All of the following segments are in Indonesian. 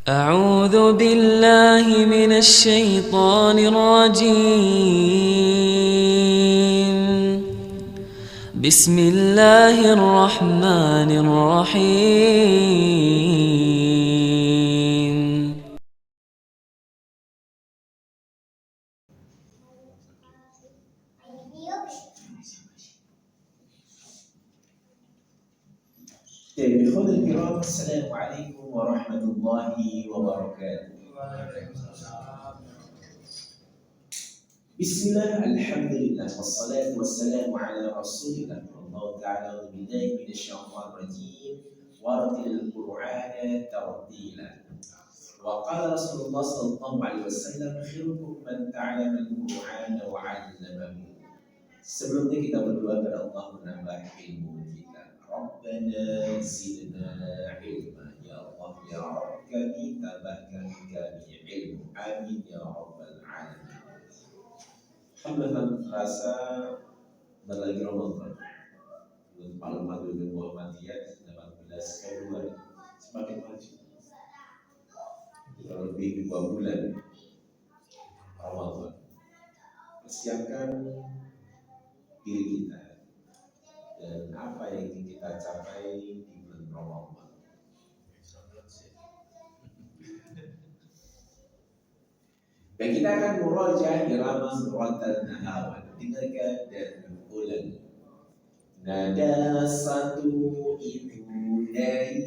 أعوذ بالله من الشيطان الرجيم. بسم الله الرحمن الرحيم. إخواني الكرام، السلام عليكم ورحمة الله وبركاته. بسم الله، الحمد لله، والصلاة والسلام على رسول الله. الله تعالى بالله من الشيطان الرجيم، ورتل القرآن ترتيلا. وقال رسول الله صلى الله عليه wasallam, khairukum man ta'allama al-Qur'an wa 'allamahu. Sebelumnya kita berdoa kepada Allah menambah ilmu kita. Rabbana zidna ilma. Ya Allah, ya Rabb, kami tambahkan kami ilmu. Amin ya Rabbal alamin. Alhamdulillah, rasa berlagi Ramadan. Maklumat dari Muhammadiyah 18 Februari semakin maju. Kurang lebih 2 bulan Ramadan. Persiapkan diri kita dan apa yang ingin kita capai di bulan Ramadan. Dan kita akan murajaah irama Suratul Nahawan. Dengarkan dan ulang. Nada satu itu dari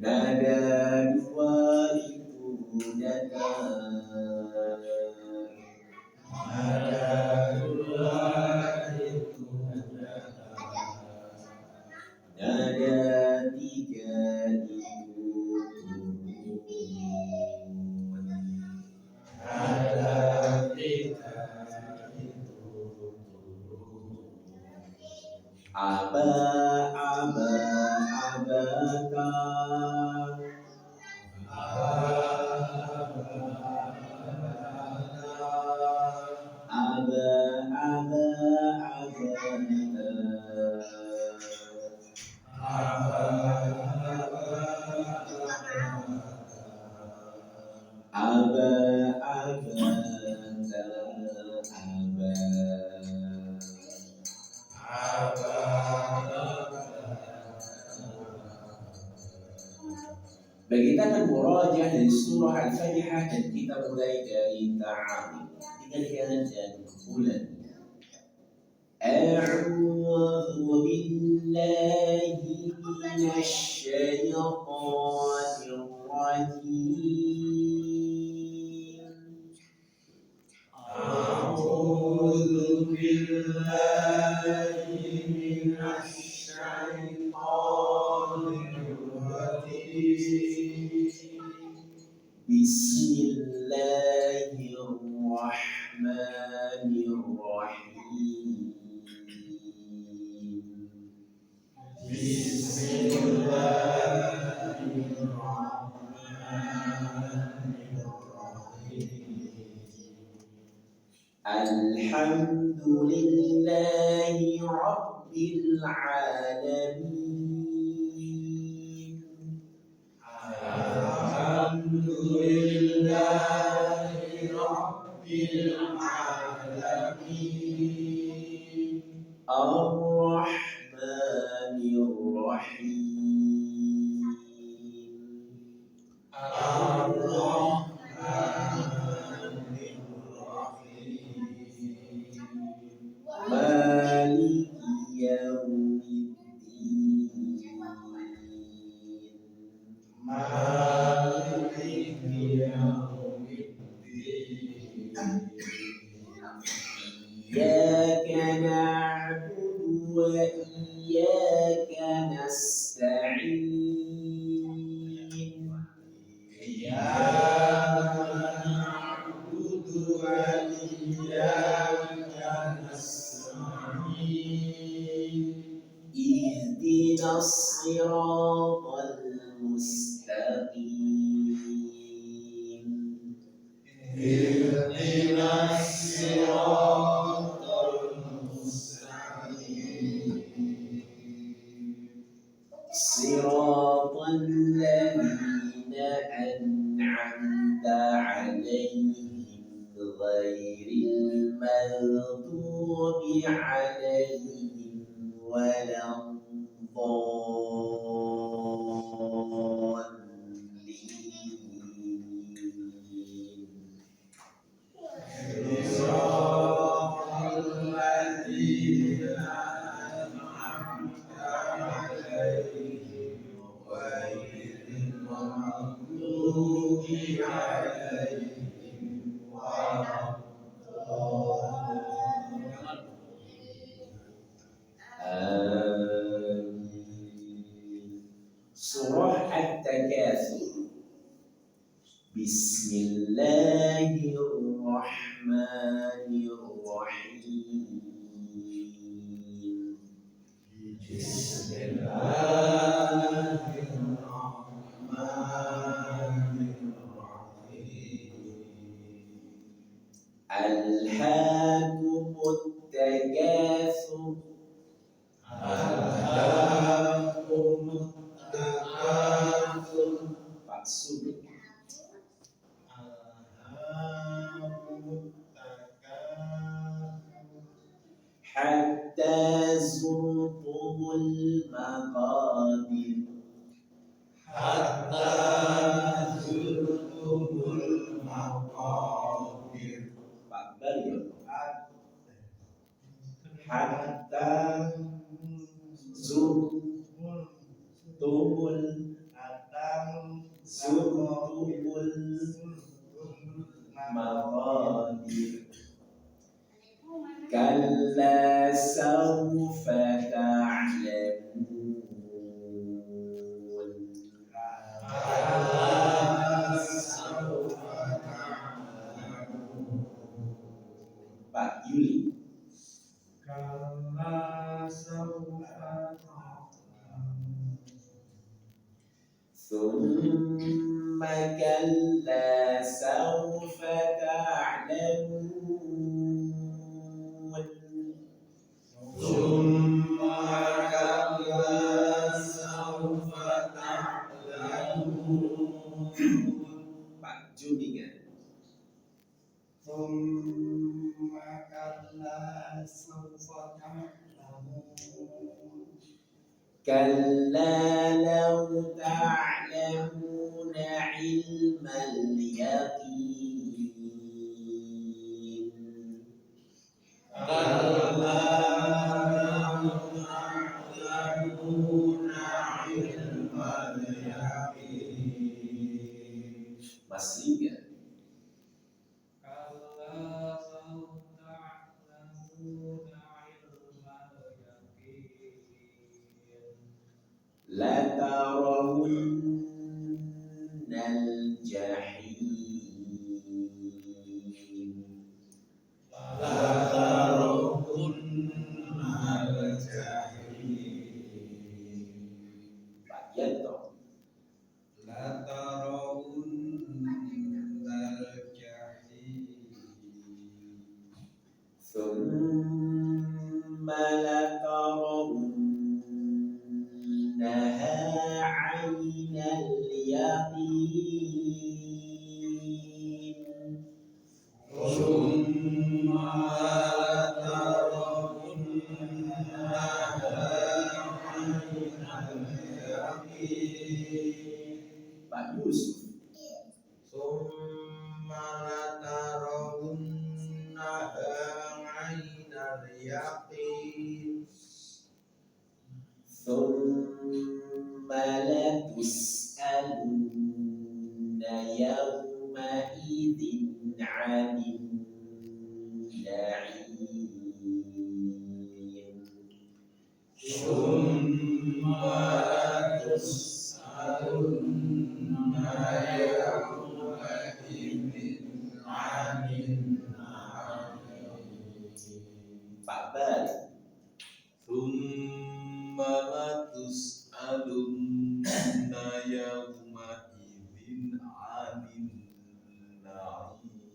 nada dua itu datang. Nada tiga itu aba aba abaka aba aba aba aba Bagi kita akan murajaah dari surah Al-Fatihah dan kita mulai dari ta'awud. Dengarkan dan ulang. A'udzu billahi minasy syaithanir rajim. A'udzu billahi minasy syaithanir rajim. Bismillahirrahmanirrahim. Alhamdulillahi Rabbil Alamin. Alhamdulillahi Rabbil Alamin. Ar-Rahmanir Rahim. Ar-Rahmanir Rahim. Maliki Yaumiddin. Maliki Yaumiddin. Iyyaka na'budu wa iyyaka nasta'in. Iyyaka na'budu wa iyyaka nasta'in. Ihdinas siratal mustaqim. Ihdinas siratal mustaqim. صراط الذين أنعمت عليهم غير المغضوب عليهم ولا الضالين. صراط الذين أنعمت عليهم غير المغضوب عليهم ولا آمين. Surah At-Takatsur. Bismillahirrahmanirrahim. Alhaakumut takatsur. Alhaakumut takatsur. Maksud alhaakumut takatsur hatta zurtumul maqabir. Hatta zurtumul maqabir. Pak Beliau hatta zurtumul maqabir. Kalla sawfa ta'lamun. Kalla sawfa ta'lamun. Pak Yuli. Kalla sawfa ta'lamun. Thumma kalla sawfa ta'lamun. Thumma kalla sawfa ta'lamun. Pak Juningan. Thumma kalla sawfa ta'lamun. Kalla law ta'lamuna ilmal yaqin. Kalla law ta'lamuna ilmal yaqin. Masih ingat? Kalla law ta'lamuna ilmal yaqin. La tarawunnal jahim. La tarawunnal jahim. Pak Yanto. La tarawunnal jahim. Thumma la tarawunnaha 'ainal yaqin. Thumma la tarawunnaha 'ainal yaqin. Pak Yusuf. Thumma la tarawunnaha 'ainal yaqin. Thumma la tus'alunna yawma idzin 'anil na'im. Thumma la tus'alunna yawma idzin 'anil na'im. Pak Bali. Thumma la tus'alunna yawma idzin 'anil na'im.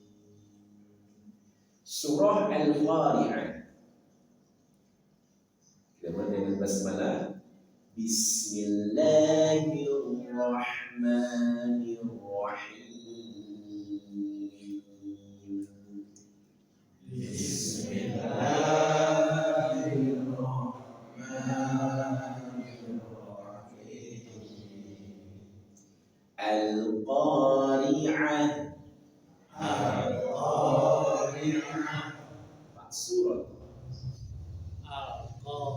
Surah Al-Qari'ah. Kita dengan basmalah. Bismillahirrahmanirrahim. Bismillahirrahmanirrahim. Al-Qari'ah. Al-Qari'ah. Maksurah. Al-Qari'ah.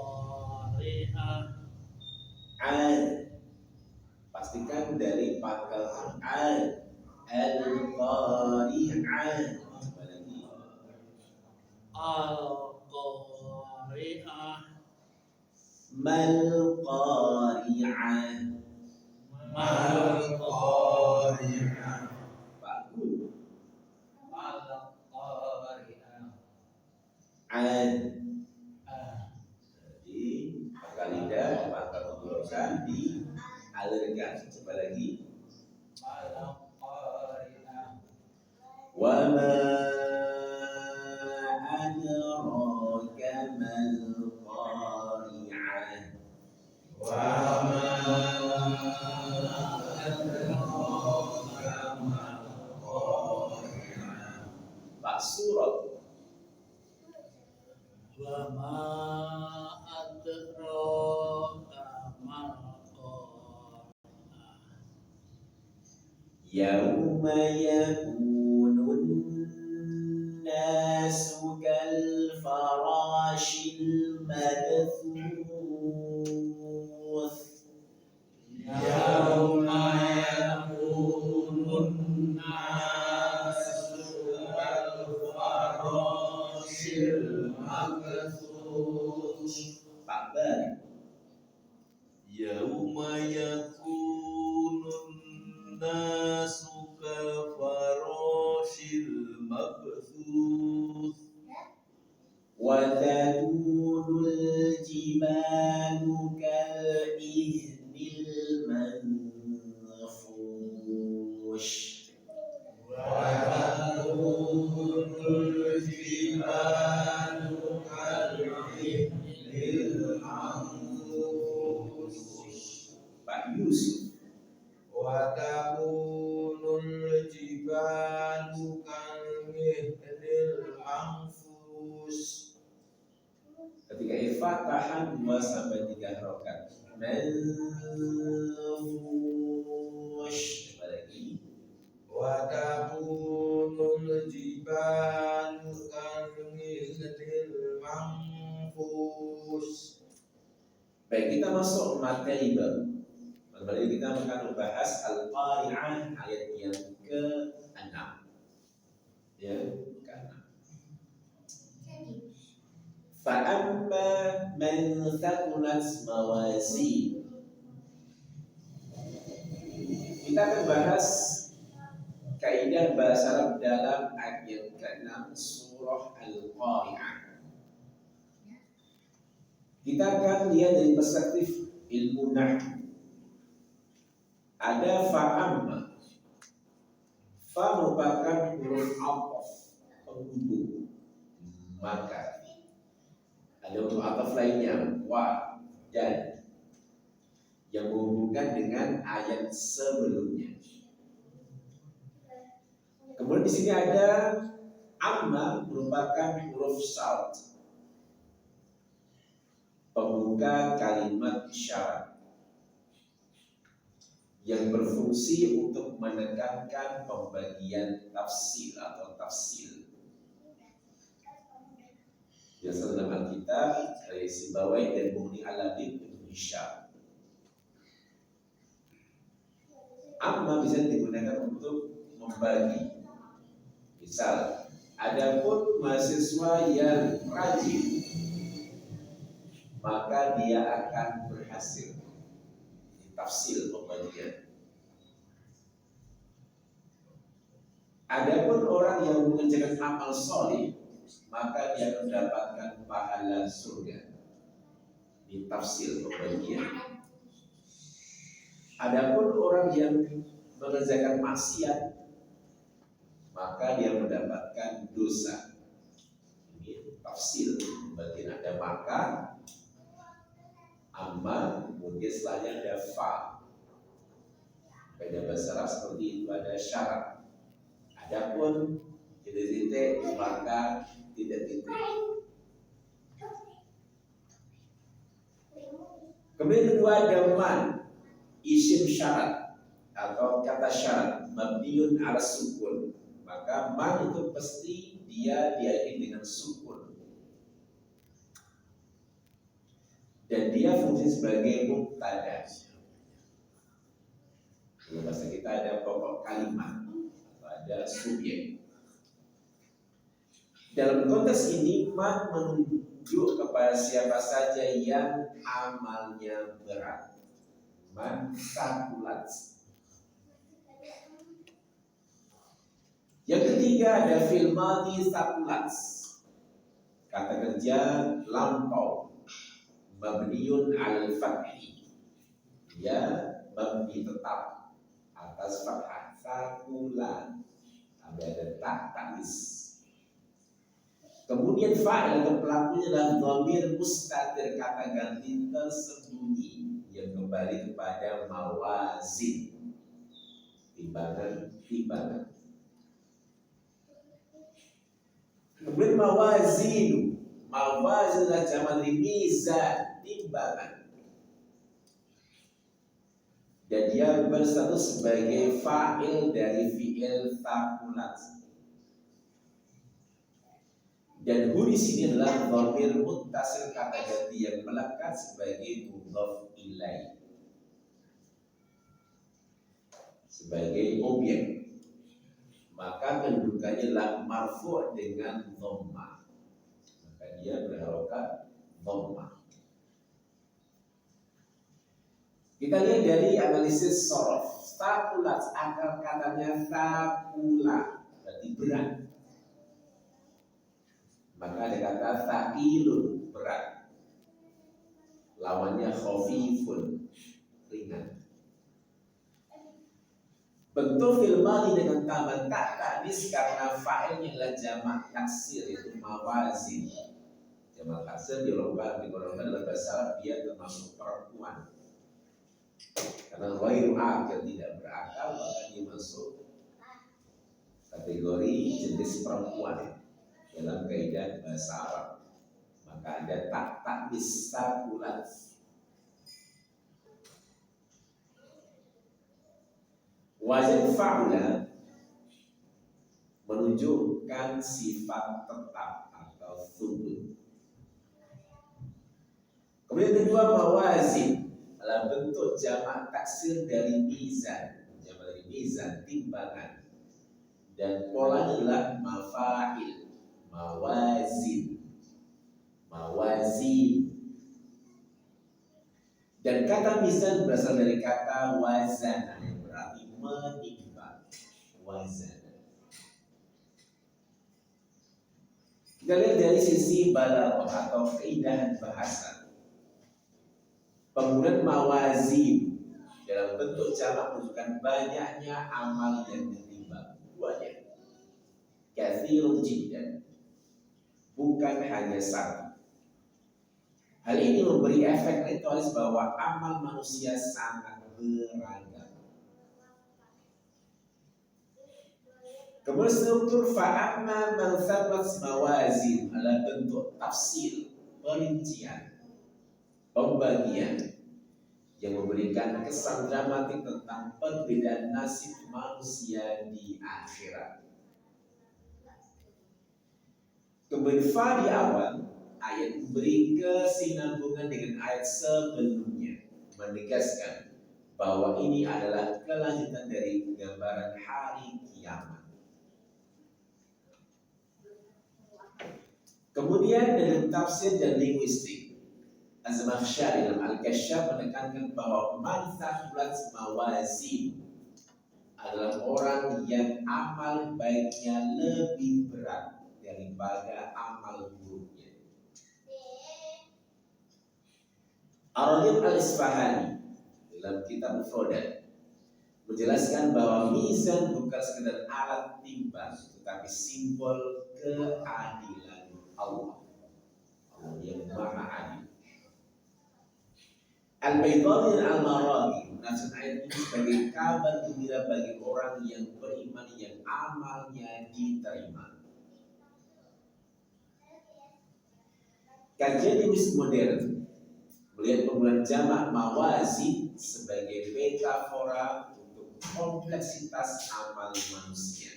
Al. Pastikan dari pangkal al. Al-Qari'ah. Coba lagi. Al-Qari'ah. Mal-Qari'ah. Mal-Qari'ah. Bagus. Al-Qari'ah. An. Jadi pangkal lidah, pangkal tenggorokan dialirkan. Coba lagi. Al-Qari'ah. Wa ma adraka mal qari'ah. Wa ma adraka mal qari'ah. Pak surat. Wa ma adraka mal qari'ah. Yauma yakunun nasu kal farashil mabthuth. Yauma yakunun nasu kal-farashil mabthuth. Pak Bar. Yauma yakunun nasu kafarashil mabthuth Wa takunul jibalu kal ihnil manfush. Wa takunul jibalu kal-ihnil manfush. Pak Yusuf. wa takunul jibalu kal-ihnil manfush. Ketika Ifatahah 2 sampai 3 harokat. Manfush. Coba lagi. Wa takunul jibalu kal-ihnil manfush. Baik, kita masuk materi baru. Kembali kita akan membahas Al-Qari'ah ayat yang ke-6. Ya, ke-6. Fa'amma man thaqulat mawazin. Kita akan bahas kaidah bahasa Arab dalam ayat yang ke-6 surah Al-Qari'ah. Kita akan lihat dari perspektif ilmu nahwu. Ada fa'amma. Fa merupakan huruf ataf, penghubung. Maka ada huruf ataf lainnya, wa dan yang menghubungkan dengan ayat sebelumnya. Kemudian di sini ada amma merupakan huruf syarat, pembuka kalimat isyarat yang berfungsi untuk menekankan pembagian tafsir atau tafsil. Biasa dalam Alkitab dari Sibawai dan Mughni Al-Labib Indonesia. Amma bisa digunakan untuk membagi. Misal, adapun mahasiswa yang rajin, maka dia akan berhasil. Tafsir pembagian. Adapun orang yang mengerjakan amal soleh, maka dia mendapatkan pahala surga. Di tafsir pembagian. Adapun orang yang mengerjakan maksiat, maka dia mendapatkan dosa. Ini tafsir pembagian. Ada maka, amma, kemudian Kemudian setelahnya ada fa. Pada bahasa Arab seperti itu, ada syarat. Adapun tidak titik maka tidak titik. Kemudian kedua ada man, isim syarat atau kata syarat mabniun ala sukun. Maka man itu pasti dia diakhiri dengan sukun. Dan dia fungsi sebagai mubtada. Dalam bahasa kita ada pokok kalimat, ada subjek. Dalam konteks ini man menunjuk kepada siapa saja yang amalnya berat. Man sakulat. Yang ketiga ada fil madhi sakulat. Kata kerja lampau mabniun al fathi. Ya mabni tetap atas fathah sakulan. Ada tak tanis. Kemudian fa'il atau pelakunya adalah dhamir mustatir, kata ganti tersembunyi yang kembali kepada mawazin, timbangan. Kemudian mawazin adalah jamak dari mizan, timbangan. Dan dia berstatus sebagai fa'il dari fi'il thaqulat. Dan hu di sini adalah dhamir muttasil, kata ganti yang melekat sebagai mudhaf ilaih, sebagai objek. Maka kedudukannya adalah marfu' dengan dhamma. Maka dia berharokat dhamma. Kita lihat dari analisis sorof. Thaqulat, akar katanya thaqula, berarti berat. Maka ada kata thaqilun, berat. Lawannya khafifun, ringan. Bentuk fil madhi dengan tambah tak tanis karena fa'ilnya adalah jamak taksir, yaitu mawazin. Jamak taksir digolongkan dalam bahasa Arab dia termasuk perempuan. Karena ghairu aqil, tidak berakal, maka dia masuk kategori jenis perempuan dalam kaidah bahasa Arab. Maka ada tak bisa bulat. Wazan fa'ula menunjukkan sifat tetap atau thubut. Kemudian kedua mawazin adalah bentuk jamak taksir dari mizan. Jamak dari mizan, timbangan. Dan polanya adalah mafa'il, mawazin. Dan kata mizan berasal dari kata wazan yang berarti menimbang. Wazan. Kita lihat dari sisi balaghah atau keindahan bahasa. Penggunaan mawazin dalam bentuk jamak menunjukkan banyaknya amal yang ditimbang. Banyak. Katsirun jiddan. Bukan hanya satu. Hal ini memberi efek retoris bahwa amal manusia sangat beragam. Kemudian struktur fa'amma man thabat mawazin adalah bentuk tafsir, perincian, pembagian yang memberikan kesan dramatik tentang perbedaan nasib manusia di akhirat. Kemudian fa di awal ayat memberi kesinambungan dengan ayat sebelumnya, menegaskan bahwa ini adalah kelanjutan dari gambaran hari kiamat. Kemudian dari tafsir dan linguistik, Az-Zamakhsyari dalam Al-Kasyaf menekankan bahwa man thaqulat mawazin adalah orang yang amal baiknya lebih berat daripada amal buruknya. Ar-Raghib Al-Isfahani dalam kitab Mufradat menjelaskan bahwa mizan bukan sekedar alat timbang, tetapi simbol keadilan Allah. Allah yang Maha Adil. Al-Baydhani dan Al-Maraghi menafsirkan ayat ini sebagai kabar gembira bagi orang yang beriman yang amalnya diterima. Kajian linguistik modern melihat penggunaan jamak mawazi sebagai metafora untuk kompleksitas amal manusia.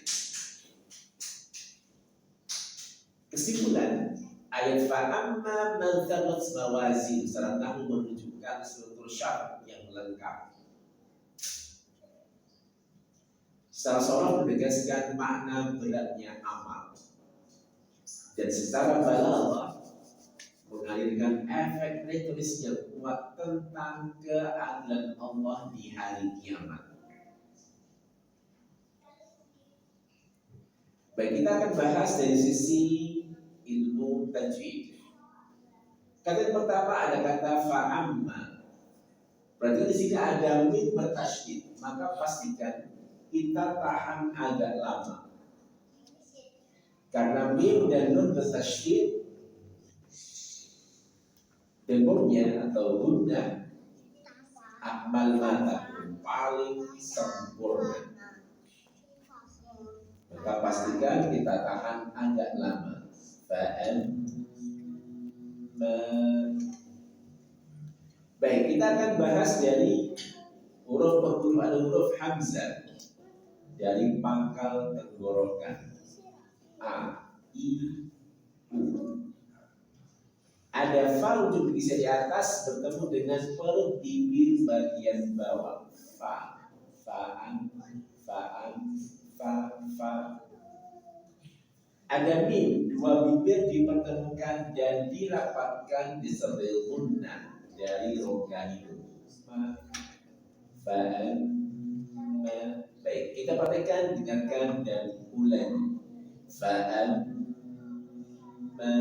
Kesimpulan ayat fa'amma man thabat mawazin secara nahwu menunjukkan struktur syarat yang lengkap. Secara seolah menegaskan makna beratnya amal, dan secara balaghah menghadirkan efek retoris yang kuat tentang keadilan Allah di hari kiamat. Baik, kita akan bahas dari sisi ilmu tajwid. Kata yang pertama ada kata fa'amma. Berarti di sini ada mim bertasydid, maka pastikan kita tahan agak lama. Karena mim dan nun bertasydid, denggungnya atau bunda akmal mata paling sempurna. Maka pastikan kita tahan agak lama. Baik, kita akan bahas dari huruf per huruf. Ada huruf hamzah dari pangkal tenggorokan a, i, u. Ada fa ujung bisa di atas bertemu dengan perut bibir bagian bawah. Fa, fa'an, fa'an, fa, fa. Ada mim, dua bibir dipertemukan dan dirapatkan disertai gunnah dari rongga hidung. Ma, fa'an, ma. Baik, kita praktekkan, dengarkan dan ulangi. Fa'an, ma,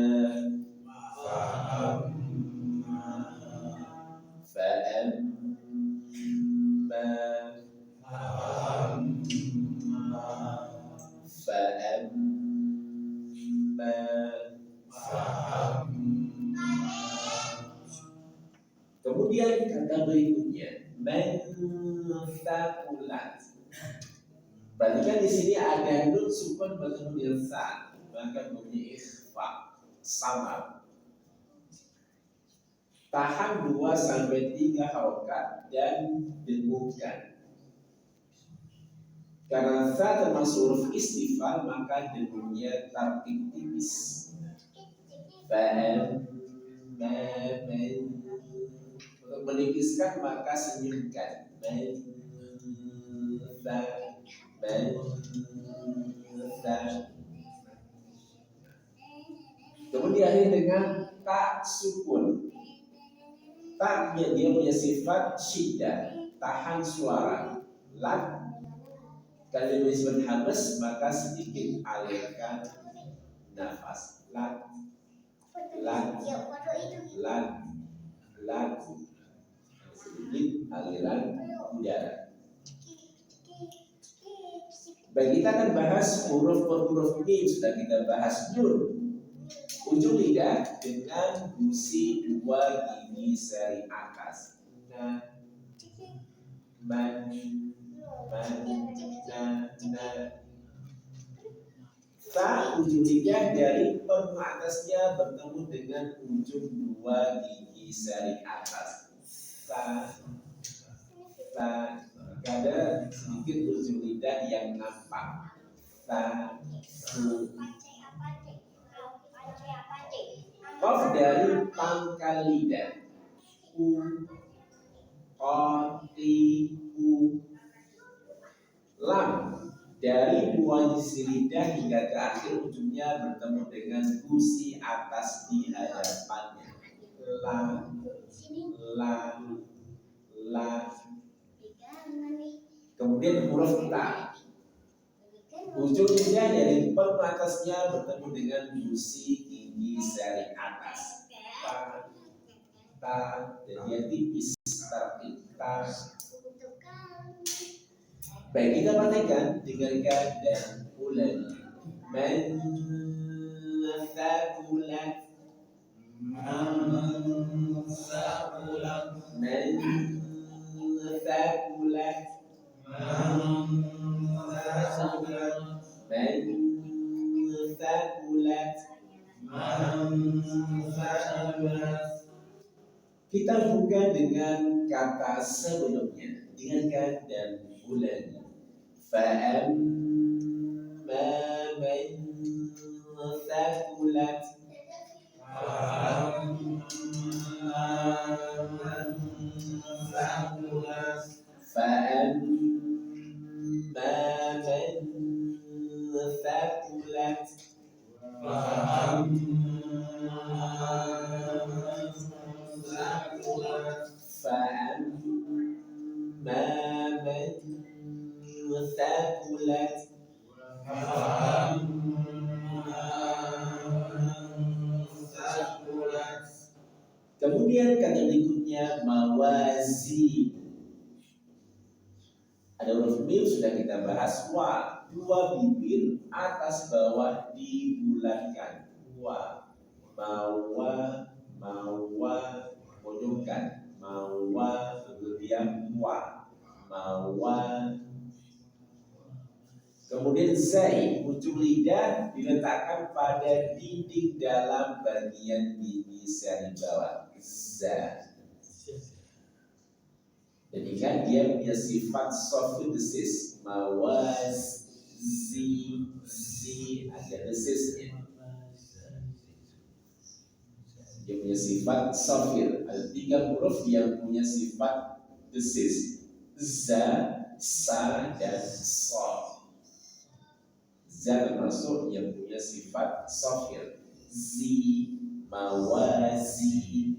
fa'an, ma, kemudian kata berikutnya menthakulat. Perhatikan di sini ada nun sukun bertemu dengan sa, maka bunyi ikhfa, samar. Tahan 2 sampai 3 harokat dan dengungkan. Karena sa termasuk huruf istifal, maka dengungnya tartib tipis. Untuk menipiskan maka senyumkan. Kemudian diakhiri dengan tak sukun. Taknya dia punya sifat syiddah, tahan suara. Lat, kalau disebut habas maka sedikit alirkan nafas. Lat, lat, lat, lat, sedikit aliran udara. Baik, kita akan bahas huruf per huruf mim. Sudah kita bahas nun. Ujung lidah dengan gusi 2 gigi seri atas. Na, man, na. Ta ujung lidah dari penuh atasnya bertemu dengan ujung 2 gigi seri atas. Ta, ada sedikit ujung lidah yang nampak. Ta, su. Qaf dari pangkal lidah. U, o, i, u. Lam dari 2 sisi lidah hingga ke akhir ujungnya bertemu dengan gusi atas di hadapannya. La, la, la. Kemudian huruf ta. Ujung lidah dari penuh atasnya bertemu dengan gusi gigi seri atas. Ta, ta, dan dia tipis. Ta. Baik, kita praktekkan, dengarkan dan ulangi. Menthakulat, menthakulat, menthakulat, Kita buka dengan kata sebelumnya, dengarkan dan ulangi. فَأَمَّا مَنْ ثَقُلَتْ فَأَمَّا مَنْ ثَقُلَتْ فَأَمَّا مَنْ ثَقُلَتْ Kemudian kata berikutnya mawazin. Ada huruf mim sudah kita bahas. Wa, dua bibir atas bawah dibulatkan. Wa, mawa, menunjukkan. Mawa, kemudian wa, mawa. Kemudian zai, ujung lidah diletakkan pada dinding dalam bagian gigi seri bawah. Za. Jadi kan dia punya sifat soft desis, mawaz, zi ada desisnya. Dia punya sifat sofir. Ada 3 huruf yang punya sifat desis, za, sa dan so. Za termasuk yang punya sifat sofir, zi, mawazi.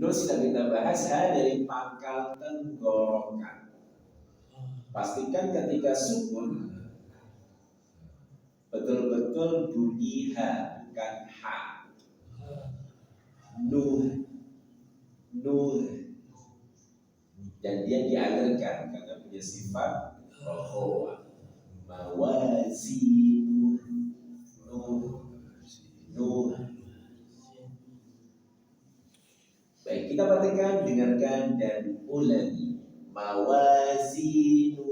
Nun sudah kita bahas dari pangkal tenggorokan. Pastikan ketika sukun betul-betul bunyi ha, bukan ha. Nuh, dan dia dialirkan karena punya sifat rohowa. Mawazinu, nuh. Baik, kita perhatikan, dengarkan dan ulangi. Mawazinu,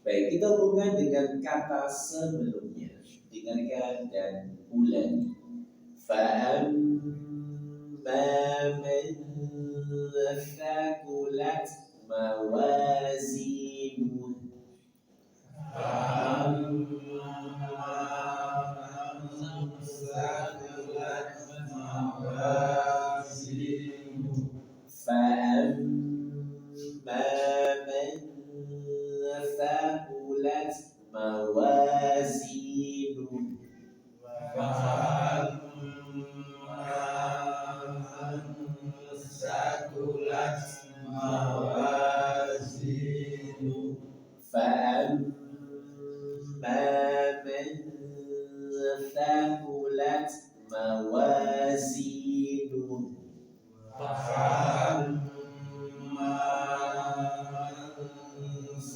Baik, kita hubungkan dengan kata sebelumnya. Dengarkan dan ulangi. فَأَمَّا مَنْ ثَقُلَتْ مَوَازِينُهُ فَأَمَّا مَنْ ثَقُلَتْ مَوَازِينُهُ فَأَمَّا مَنْ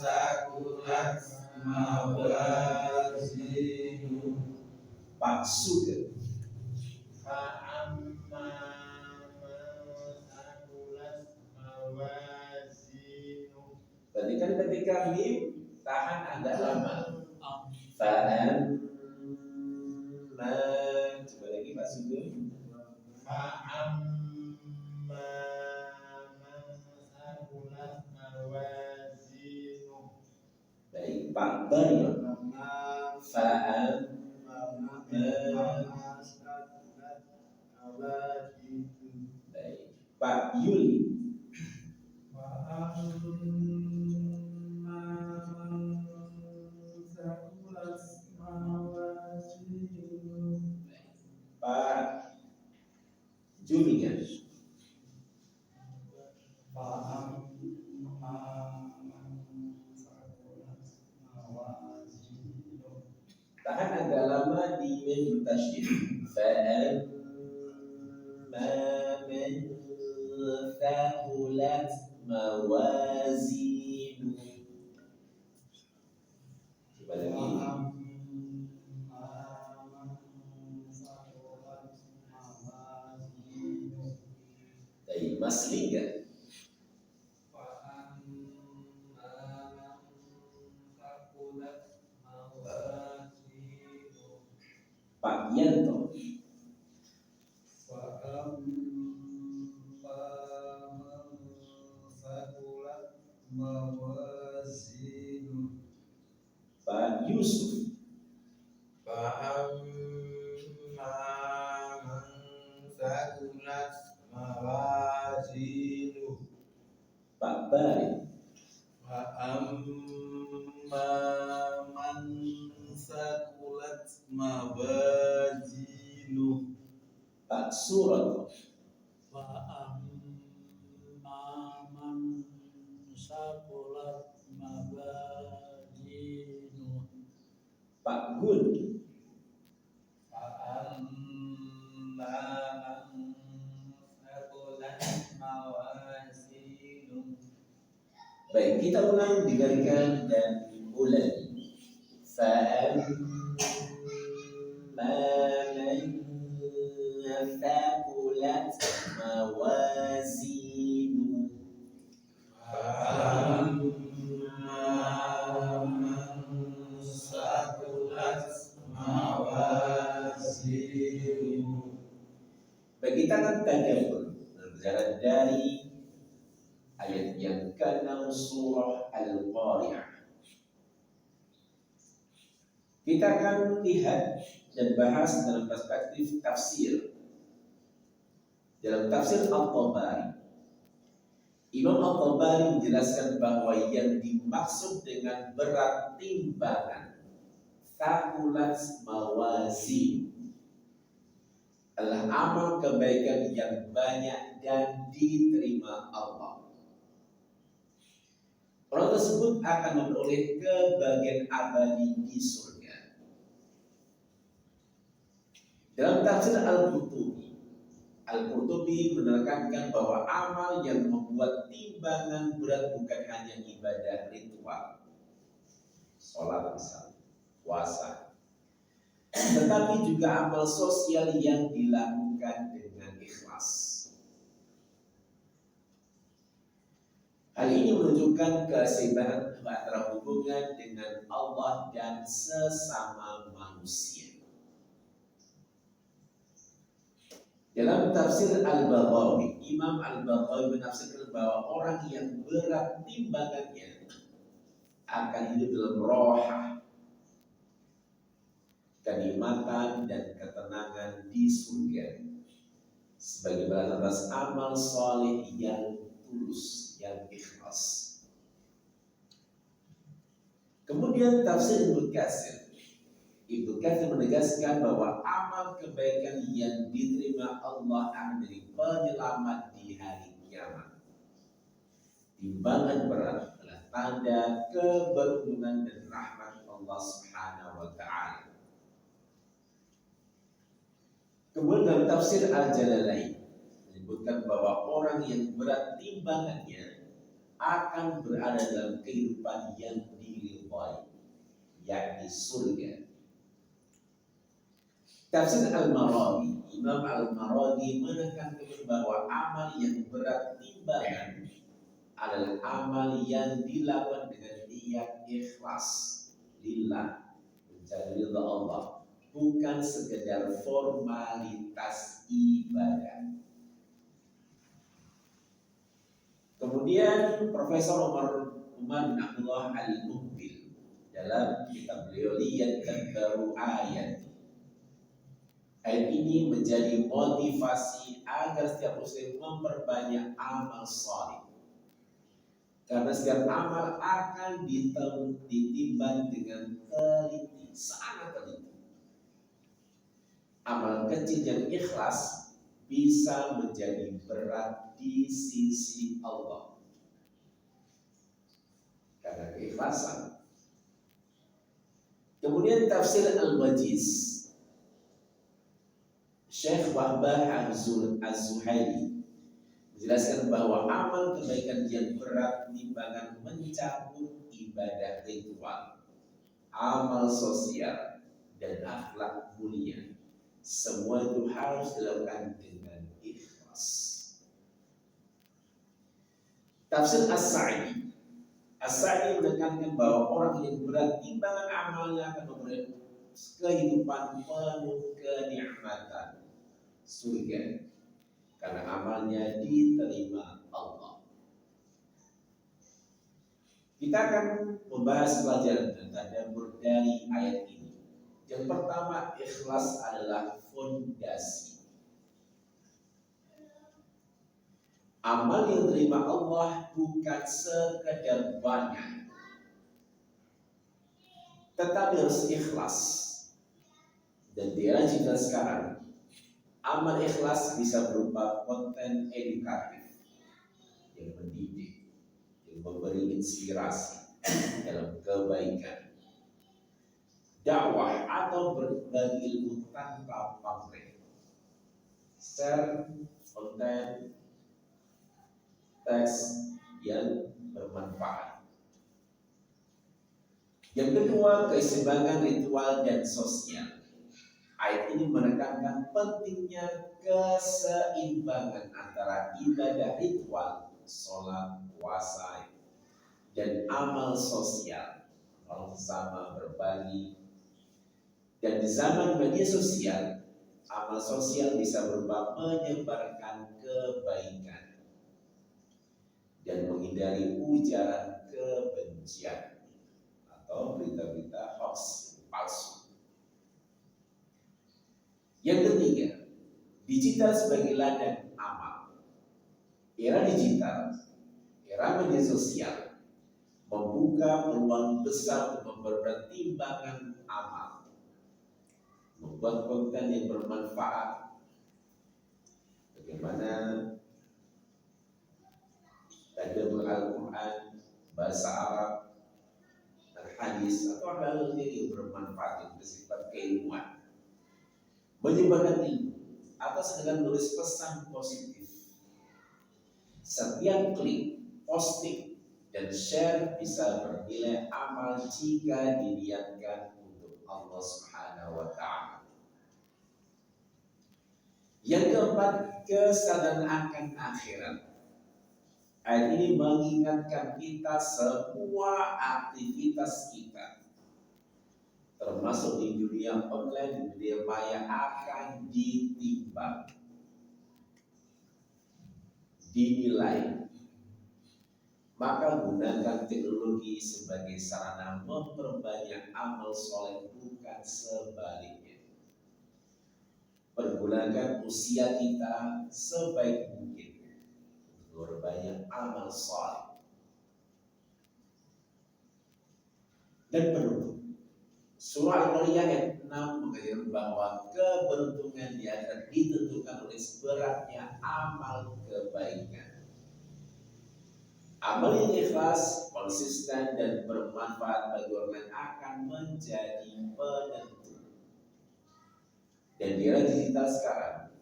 ثَقُلَتْ مَوَازِينُهُ Pak Sugeng. Berarti kan ketika mim tahan agak lama. Fa'amma, coba lagi Pak Sugeng. Baik, Pak Baryo. Baik, Pak Yuli. Pak Julian. Tahan agak lama di mim tasydid. Fa'amma man thaqulat mawazinu. Coba lagi. Mas Liga. Pak Yanto. Pak Yusuf. Pak Bari. Pak Surat. Pak Gun. Baik, kita ulang dengarkan dan ulangi. فأما من ثقلت موازينه Bagi tangan tadabbur berjalan dari ayat yang ke-6 surah Al-Qari'ah. Kita akan lihat dan bahas dalam perspektif tafsir. Dalam tafsir Al-Tabari, Imam Al-Tabari menjelaskan bahwa yang dimaksud dengan berat timbangan thaqulat mawazin adalah amal kebaikan yang banyak dan diterima Allah. Orang tersebut akan memperoleh kebahagiaan abadi di surga. Dalam tafsir Al-Qurtubi menekankan bahwa amal yang membuat timbangan berat bukan hanya ibadah ritual, sholat misalnya, puasa, tetapi juga amal sosial yang dilakukan dengan ikhlas. Hal ini menunjukkan keseimbangan antara hubungan dengan Allah dan sesama manusia. Dalam tafsir Al-Baghawi, Imam Al-Baghawi menafsirkan bahwa orang yang berat timbangannya akan hidup dalam rohah, kenikmatan dan ketenangan di surga sebagai balasan atas amal saleh yang tulus, yang ikhlas. Kemudian tafsir Ibnu Katsir menegaskan bahwa amal kebaikan yang diterima Allah akan menjadi penyelamat di hari kiamat. Timbangan berat adalah tanda keberuntungan dan rahmat Allah Subhanahu wa taala. Kemudian dalam tafsir Al-Jalalain menyebutkan bahwa orang yang berat timbangannya akan berada dalam kehidupan yang diridhai, yakni surga. Tafsir Al-Maraghi, Imam Al-Maraghi menekankan bahwa amal yang berat timbangan adalah amal yang dilakukan dengan niat ikhlas lillah, mencari ridha Allah, bukan sekedar formalitas ibadah. Kemudian Profesor Umar bin Abdullah Al-Muqbil dalam kitab beliau Lihat Baru Ayat ini menjadi motivasi agar setiap muslim memperbanyak amal saleh. Karena setiap amal akan ditimbang dengan teliti, sangat teliti. Amal kecil yang ikhlas bisa menjadi berat di sisi Allah karena keikhlasan. Kemudian tafsir Al-Wajiz, Syekh Wahbah Az-Zuhaili menjelaskan bahwa amal kebaikan yang berat timbangan mencakup ibadah ritual, amal sosial, dan akhlak mulia. Semua itu harus dilakukan dengan ikhlas. Tafsir As-Sa'di menekankan bahwa orang yang berat timbangan amalnya akan memberi kehidupan penuh kenikmatan surga karena amalnya diterima Allah. Kita akan membahas pelajaran dan tadabbur dari ayat ini. Yang pertama, ikhlas adalah fondasi. Amal yang diterima Allah bukan sekedar banyak, tetapi harus ikhlas. Dan di era digital sekarang, amal ikhlas bisa berupa konten edukatif yang mendidik, yang memberi inspirasi dalam kebaikan, dakwah atau berbagi ilmu tanpa pamrih, share konten teks yang bermanfaat. Yang kedua, keseimbangan ritual dan sosial. Ayat ini menekankan pentingnya keseimbangan antara ibadah ritual, sholat, puasa, dan amal sosial, orang sama berbagi. Dan di zaman media sosial, amal sosial bisa berupa menyebarkan kebaikan dan menghindari ujaran kebencian atau berita-berita hoax palsu. Yang ketiga, digital sebagai ladang amal. Era digital, era media sosial membuka peluang besar untuk memperberat timbangan amal, membuat konten yang bermanfaat. Bagaimana tadabbur Al-Quran, bahasa Arab, hadis atau hal yang bermanfaat yang bersifat keilmuan, menyebarkan ilmu atau sekedar menulis pesan positif. Setiap klik, posting, dan share bisa bernilai amal jika diniatkan untuk Allah Subhanahu wa Ta'ala. Yang keempat, kesadaran akan akhirat. Ayat ini mengingatkan kita semua aktivitas kita, termasuk di dunia online, di dunia maya, akan ditimbang, dinilai. Maka gunakan teknologi sebagai sarana memperbanyak amal soleh, bukan sebaliknya. Pergunakan usia kita sebaik mungkin berbanyak amal saleh. Dan penutup, surah Al-Qaryah ayat 6 mengajarkan bahwa keberuntungan di akhirat ditentukan oleh beratnya amal kebaikan. Amal yang ikhlas, konsisten, dan bermanfaat bagi orang lain akan menjadi penentu. Dan di era digital sekarang,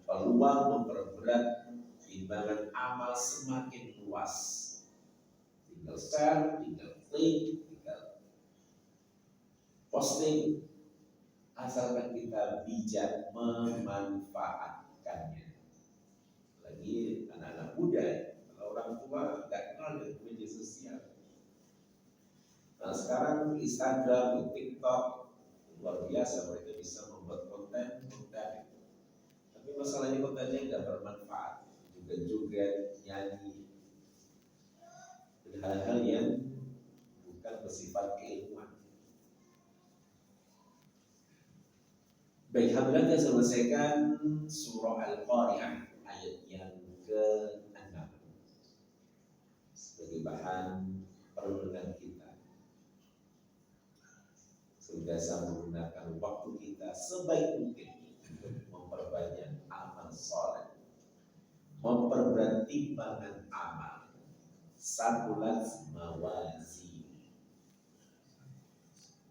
peluang memperberat timbangan amal semakin luas. Tinggal share, tinggal klik, tinggal posting, asalkan kita bijak memanfaatkannya. Lagi anak-anak muda, kalau orang tua nggak kenal dengan media sosial. Nah sekarang Instagram, TikTok luar biasa, mereka bisa membuat konten. Tapi masalahnya kontennya nggak bermanfaat. Juga nyanyi dan hal-hal yang bukan bersifat keilmuan. Baik, alhamdulillah kita selesaikan surah Al-Qaryah ayat yang ke-6 sebagai bahan perenungan kita. Sudah menggunakan waktu kita sebaik mungkin untuk memperbanyak amal soleh, memperberat timbangan amal, sakulat mawazi.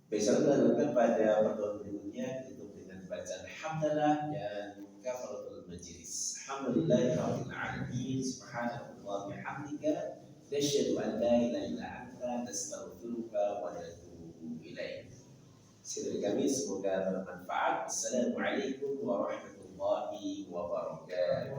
Besok kita lanjutkan pada pertemuan berikutnya untuk dengan bacaan hamdalah dan kafaratul majlis. Alhamdulillahirabbil alamin, subhanallahi bihamdika, nasyhadu an la ilaha illa anta, nastaghfiruka wa natubu ilaik. Sirri kami semoga bermanfaat. Assalamualaikum warahmatullahi wabarakatuh.